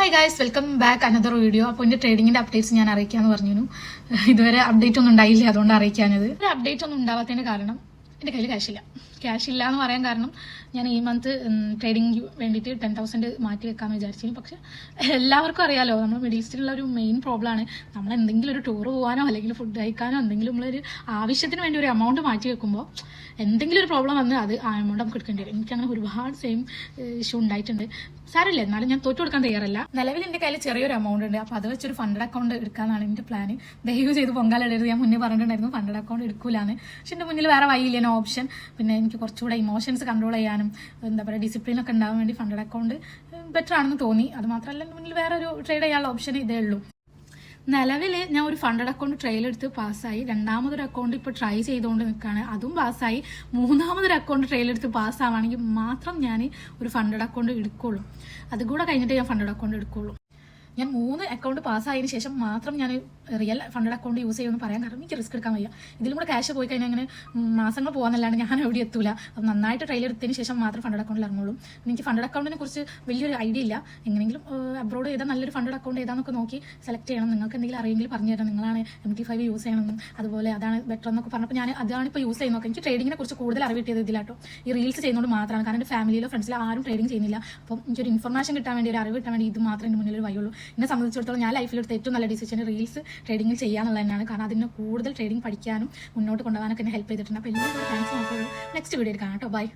Hi guys, welcome back another video. അപ്പോൾ എൻ്റെ ട്രേഡിങ്ങിന്റെ updates ഞാൻ അറിയിക്കാന്ന് പറഞ്ഞു. ഇതുവരെ അപ്ഡേറ്റ് ഒന്നും ഉണ്ടായില്ല, അതുകൊണ്ട് അറിയിക്കാഞ്ഞത്. ഒരു അപ്ഡേറ്റ് ഒന്നും ഉണ്ടാവാത്തതിന് കാരണം എൻ്റെ കയ്യിൽ ക്യാഷ് ഇല്ല എന്ന് പറയാൻ കാരണം ഞാൻ ഈ മന്ത് ട്രേഡിംഗ് വേണ്ടിയിട്ട് 10,000 മാറ്റി വെക്കാമെന്ന് വിചാരിച്ചു. പക്ഷെ എല്ലാവർക്കും അറിയാലോ, നമ്മൾ മിഡിൽ ഈസ്റ്റിലുള്ള ഒരു മെയിൻ പ്രോബ്ലം ആണ്. നമ്മൾ എന്തെങ്കിലും ഒരു ടൂർ പോകാനോ അല്ലെങ്കിൽ ഫുഡ് കഴിക്കാനോ എന്തെങ്കിലും നമ്മളൊരു ആവശ്യത്തിന് വേണ്ടി ഒരു എമൗണ്ട് മാറ്റി വെക്കുമ്പോൾ എന്തെങ്കിലും ഒരു പ്രോബ്ലം വന്ന് അത് ആ എമൗണ്ട് നമുക്ക് എടുക്കേണ്ടി വരും. എനിക്കങ്ങനെ ഒരുപാട് സെയിം ഇഷ്യൂ ഉണ്ടായിട്ടുണ്ട്. സാരമില്ല, എന്നാലും ഞാൻ തോറ്റു കൊടുക്കാൻ തയ്യാറല്ല. നിലവിൽ എൻ്റെ കയ്യിൽ ചെറിയൊരു എമൗണ്ട് ഉണ്ട്. അപ്പോൾ അത് വെച്ചൊരു ഫണ്ടഡ് അക്കൗണ്ട് എടുക്കാനാണ് എൻ്റെ പ്ലാൻ. ദയവ് ചെയ്ത് പൊങ്കാലിടരുത്. ഞാൻ മുന്നേ പറഞ്ഞിട്ടുണ്ടായിരുന്നു ഫണ്ടഡ് അക്കൗണ്ട് എടുക്കൂലാണ്. പക്ഷെ എൻ്റെ മുന്നിൽ വേറെ വഴിയില്ല, ഓപ്ഷൻ. പിന്നെ എനിക്ക് കുറച്ചുകൂടെ ഇമോഷൻസ് കൺട്രോൾ ചെയ്യാനും എന്താ പറയുക ഡിസിപ്ലിൻ ഒക്കെ ഉണ്ടാവാൻ വേണ്ടി ഫണ്ടഡ് അക്കൗണ്ട് ബെറ്റർ ആണെന്ന് തോന്നി. അത് മാത്രമല്ല എൻ്റെ മുന്നിൽ വേറെ ഒരു ട്രേഡ് ചെയ്യാനുള്ള ഓപ്ഷൻ ഇതേ ഉള്ളൂ. നിലവിൽ ഞാൻ ഒരു ഫണ്ടഡ് അക്കൗണ്ട് ട്രയൽ എടുത്ത് പാസ്സായി. രണ്ടാമതൊരു അക്കൗണ്ട് ഇപ്പോൾ ട്രൈ ചെയ്തുകൊണ്ട് നിൽക്കുകയാണ്, അതും പാസ്സായി. മൂന്നാമതൊരു അക്കൗണ്ട് ട്രയൽ എടുത്ത് പാസ്സാവുകയാണെങ്കിൽ മാത്രം ഞാൻ ഒരു ഫണ്ടഡ് അക്കൗണ്ട് എടുക്കുള്ളൂ. അതുകൂടെ കഴിഞ്ഞിട്ട് ഞാൻ ഫണ്ടഡ് അക്കൗണ്ട് എടുക്കുള്ളൂ. ഞാൻ 3 അക്കൗണ്ട് പാസ്സായതിനു ശേഷം മാത്രം ഞാൻ റിയൽ ഫണ്ടഡ് അക്കൗണ്ട് യൂസ് ചെയ്യുമെന്ന് പറയാൻ കാരണം എനിക്ക് റിസ്ക് എടുക്കാൻ വയ്യ. ഇതിലും കൂടെ ക്യാഷ് പോയി കഴിഞ്ഞാൽ അങ്ങനെ മാസങ്ങൾ പോകാന്നല്ലാണ്ട് ഞാൻ എവിടെ എത്തൂല. അപ്പം നന്നായിട്ട് ട്രയൽ എടുത്തതിന് ശേഷം മാത്രം ഫണ്ടഡ് അക്കൗണ്ടിൽ ഇറങ്ങുള്ളൂ. എനിക്ക് ഫണ്ടഡ് അക്കൗണ്ടിനെ കുറിച്ച് വലിയൊരു ഐഡിയ ഇല്ല. എങ്ങനെയെങ്കിലും അബ്രോഡ് ചെയ്താൽ നല്ലൊരു ഫണ്ടഡ് അക്കൗണ്ട് ഏതാണെന്നൊക്കെ നോക്കി സെലക്ട് ചെയ്യണം. നിങ്ങൾക്ക് എന്തെങ്കിലും അറിയെങ്കിൽ പറഞ്ഞു തരാം. നിങ്ങളാണ് MT5 യൂസ് ചെയ്യണമെന്നും അതുപോലെ അതാണ് ബെറ്റർ എന്നൊക്കെ പറഞ്ഞപ്പോൾ ഞാൻ അതാണ് ഇപ്പോൾ യൂസ് ചെയ്യുന്നത്. എനിക്ക് ട്രേഡിങ്ങിനെ കുറിച്ച് കൂടുതൽ അറിവ് കിട്ടിയത് ഇതിലാട്ടോ. ഈ റീൽസ് ചെയ്യുന്നതുകൊണ്ട് മാത്രമാണ്. കാരണം എൻ്റെ ഫാമിലിയിലോ ഫ്രണ്ട്സിലോ ആരും ട്രേഡിങ് ചെയ്യുന്നില്ല. അപ്പം എനിക്കൊരു ഇൻഫർമേഷൻ കിട്ടാൻ വേണ്ടി, ഒരു അറിവ് കിട്ടാൻ വേണ്ടി ഇത് മാത്രമേ എൻ്റെ മുന്നിൽ ഒരു വഴിയുള്ളൂ. എന്നെ സംബന്ധിച്ചിടത്തോളം ഞാൻ ലൈഫിലെടുത്ത ഏറ്റവും നല്ല ഡിസിഷൻ റീൽസ് ട്രേഡിങ്ങിൽ ചെയ്യാന്നുള്ളത് തന്നെയാണ്. കാരണം അതിന് കൂടുതൽ ട്രേഡിംഗ് പഠിക്കാനും മുന്നോട്ട് കൊണ്ടുപോകാനൊക്കെ എന്നെ ഹെൽപ്പ് ചെയ്തിട്ടുണ്ട്. അപ്പോൾ എല്ലാവരും താങ്ക്സ് മാത്രമേ ഉള്ളൂ. നെക്സ്റ്റ് വീഡിയോയിൽ കാണാം കേട്ടോ. ബൈ.